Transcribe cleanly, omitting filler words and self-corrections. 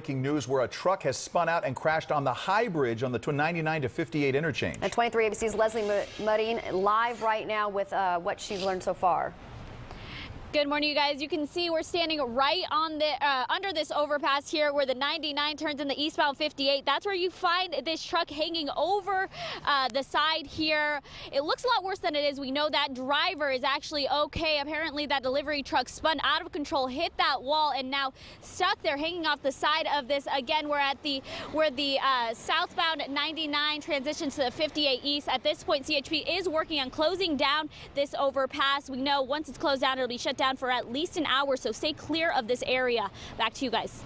Breaking news where a truck has spun out and crashed on the high bridge on the 99 to 58 interchange. At 23 ABC's Leslie Mudding live right now with what she's learned so far. Good morning, you guys. You can see we're standing right on the under this overpass here where the 99 turns in the eastbound 58. That's where you find this truck hanging over the side here. It looks a lot worse than it is. We know that driver is actually okay. Apparently that delivery truck spun out of control, hit that wall, and now stuck there hanging off the side of this. Again, we're at where the southbound 99 transitions to the 58 east. At this point, CHP is working on closing down this overpass. We know once it's closed down, it'll be shut down for at least an hour, so stay clear of this area. Back to you guys.